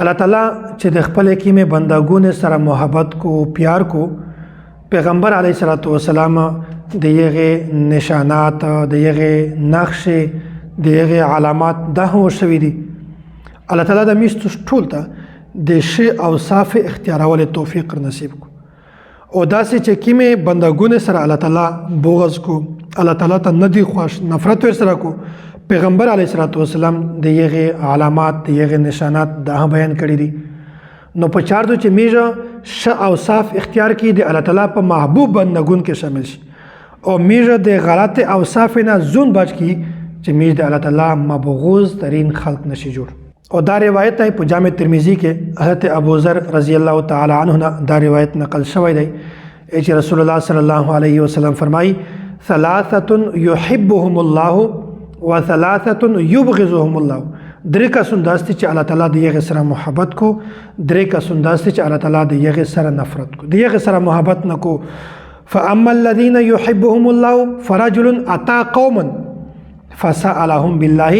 الله تعالی چې د خپل حکیم بندګانو سره محبت کو پیار کو پیغمبر علیه الصلاۃ والسلام د یغه نشانات د یغه نقش د یغه علامات د هو شوی دي الله تعالی د میشتو ټول ته د شی اوصاف اختیارول توفیق نصیب کو او داسې چې کیمه بندګانو سره الله تعالی بغض کو الله تعالی ته ندی خوش نفرت ور سره کو پیغمبر علیه الصلاۃ والسلام د یغه علامات د یغه نشانات د بیان کړی دي نو په چار دو چې میجه ش اوصاف اختیار کی د الله تعالی په محبوب بندګون کې شامل شي او میجه د غلط اوصاف نه زون بچ کی چې میجه د الله تعالی مبغوض ترین خلق نشي جوړ او دا روایت په جامع ترمذی کې حضرت ابو ذر رضی الله تعالی عنه دا روایت نقل شوی دی چې رسول الله صلی الله علیه وسلم فرمایي ثلاثه يحبهم الله وثلاثه يبغضهم الله درې کسان داسې چې الله تعالی د یغه سره محبت کو درې کسان داسې چې الله تعالی د یغه سره نفرت کو د یغه سره محبت نکو فاما الذين يحبهم الله فرجل اتى قوما فسالهم بالله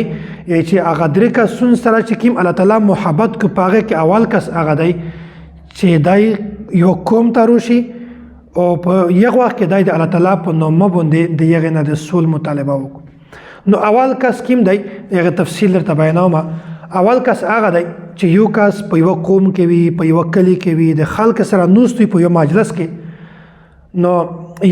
چې هغه درې کسان سره چې کیم الله تعالی محبت کو پاغه کې اول کس هغه دی چې دای یو قوم تروشي او په یغه وخت کې دای د الله تعالی په نوم باندې د یغه نه د سول مطالبه وکړي نو اول کس کیم دی هغه تفصیل درته بیانوم اول کس هغه دی چې یو کس په یو قوم کې وي په یو کلی کې وي د خلک سره نوستوي په یو مجلس کې نو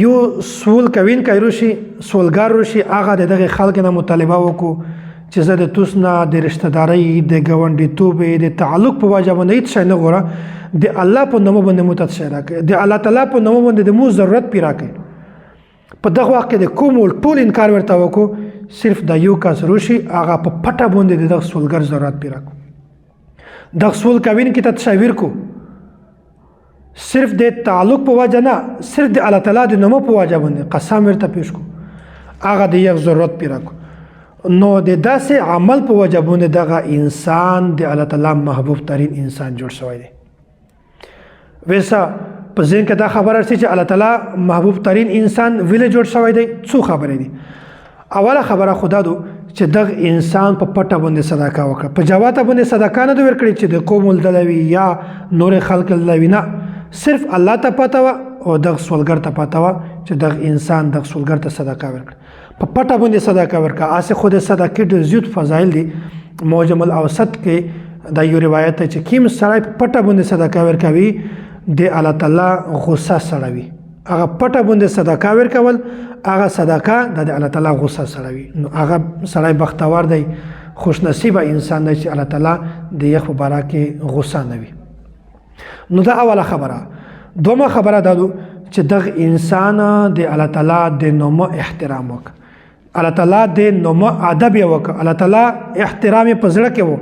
یو سول کوین کایروشي سولګار روشي هغه دغه خلک نه مطالبه وکړو چې زه د توس نه د رشتہ داري د ګاونډي توبې د تعلق په وجه باندې هیڅ شي نه غواړه د الله په نوم باندې متشا راکړي د الله تعالی په نوم باندې د مو ضرورت پیرا کړي په دغه وخت کې د کوم ټول انکار ورته وکړو صرف د یو کس روشي هغه په پټه باندې د سولګر ضرورت پیرا کو د سول کوین کې تصویر کو صرف د تعلق په وجه نه صرف د الله تعالی د نوم په وجه باندې قسم ورته پیش کو هغه د یو ضرورت پیرا کو نو د داسې عمل په وجه باندې دغه انسان د الله تعالی محبوب ترین انسان جوړ شوی دی ویسا په ځین کې دا خبره چې الله تعالی محبوب ترین انسان ویل جوړ شوی دی څو خبرې دي اوله خبره خدا دو چې دغه انسان په پټه باندې صدقه وکړه په جواته باندې صدقه نه ورکړي چې د قوم الدلوي یا نور خلق الدلوي نه صرف الله ته پته و او دغه سولګر ته پته و چې دغه انسان دغه سولګر ته صدقه ورکړي په پټه باندې صدقه ورکړه اسه خود صدقه د زیات فضایل دي موجم الاوسط کې دا یو روایت چې کیم سره په پټه باندې صدقه ورکوي د الله تعالی غصه سړوي هغه پټه باندې صدقه ورکول هغه صدقه د الله تعالی غصه سړوي نو هغه سړی بختور دی خوش نصیبه انسان دی چې الله تعالی د یخ مبارکه غصه نه وي نو دا اوله خبره دومره خبره دا چې دغه انسان د الله تعالی د نوم احترام وک الله تعالی د نوم ادب وک الله تعالی احترام په زړه کې وو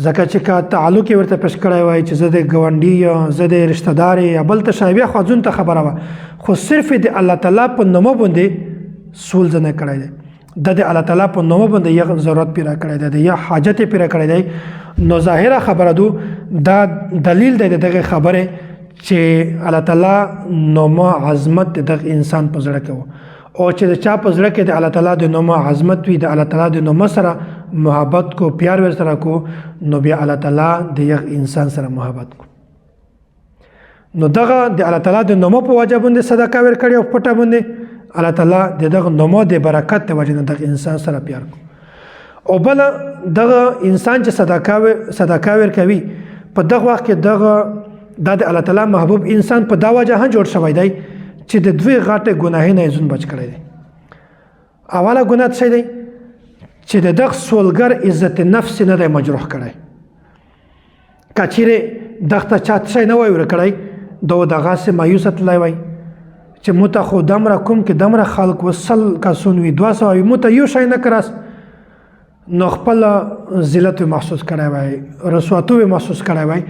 ځکه چې کا تعلق ورته پېښ کړی وای چې زه د ګاونډي یا زه د رشتہ دار یا بل ته شایبه خو ځون ته خبره و خو صرف د الله تعالی په نوم باندې سول ځنه کړی دی د الله تعالی په نوم باندې یو ضرورت پیرا کړی دی یا حاجت پیرا کړی دی نو ظاهره خبره دو دا دلیل دی دغه خبره چې الله تعالی نوم عظمت دغه انسان په زړه کې و او چې چا په زړه کې د الله تعالی د نوم عظمت وي د الله تعالی د نوم سره محبت کو پیار ور سره کو نو بیا الله تعالی د یو انسان سره محبت کو نو دغه د الله تعالی د نوم په وجه باندې صدقه ور کړی او پټه باندې الله تعالی دغه نوم د برکت د وجه د انسان سره پیار کو او بل دغه انسان چې صدقه ور کوي په دغه وخت کې دغه د الله تعالی محبوب انسان په دا وجه هم جوړ شوی دی چې د دوی غاټه ګناه نه زون بچ کړی دی اوله ګناه څه دی چې د دغه سولګر عزت نفس نه دی مجروح کړی کچیره دغه چا څه نه وای ور کړی دغه سه مایوس تلای وای چې مت خو دمره کوم کې دمره خلق وصل کا سنوي 200 مت یو شای نه کراس نو خپل ذلت محسوس کړی وای رسواتو محسوس کړی وای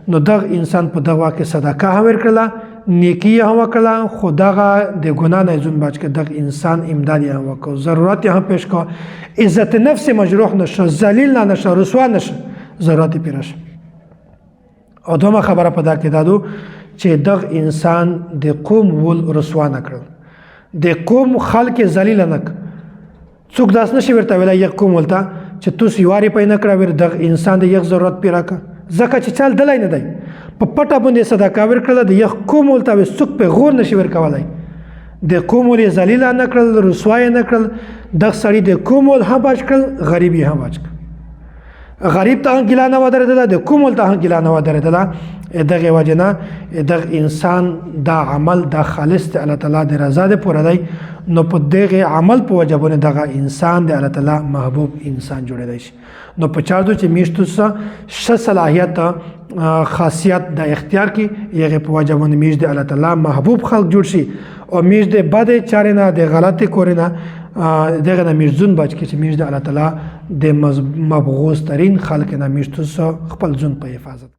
نو دغه انسان په دغه کې صدقه هم ورکړه نیکی هم وکړه خداغه د ګناه نه زون بچ کې دغه انسان امداد هم وکړ ضرورت هم پیش کا عزت نفس مجروح نشه ذلیل نشه رسوا نشه ضرورت پیرش او دومره خبره پدا کې دادو چې دغه انسان د قوم ول رسوا نه کړ د قوم خلک ذلیل نه څوک داس نشي ورته ویلا یک قوم ولته چې تو سیواری پې نه کړه ور د انسان د یخ ضرورت پیرا کا زکه چې چل دلای نه دی په پټه باندې صدقه ور کړل د یخ کومول ته سوک په غور نشي ور کولای د کومول ذلیل نه کړل رسوای نه کړل د سړی د کومول هم باج کړل غریبي هم باج کړل غریب ته ګیلا نه ودرېدل د کومول ته ګیلا نه ودرېدل دغه وجنه دغه انسان دا عمل د خالص د الله تعالی د رضا د پوره دی نو په دغه عمل په وجبونه دغه انسان د الله تعالی محبوب انسان جوړیدای شي نو په چارو چې میشتو څه صلاحیت خاصیت د اختیار کی یغه په وجبونه میش د الله تعالی محبوب خلق جوړ شي او میش د بد چارې نه د غلطي کورنه دغه نه میشزون بچ کی چې میش د الله تعالی د مبغوث ترین خلق نه میشتو خپل ځون په حفاظت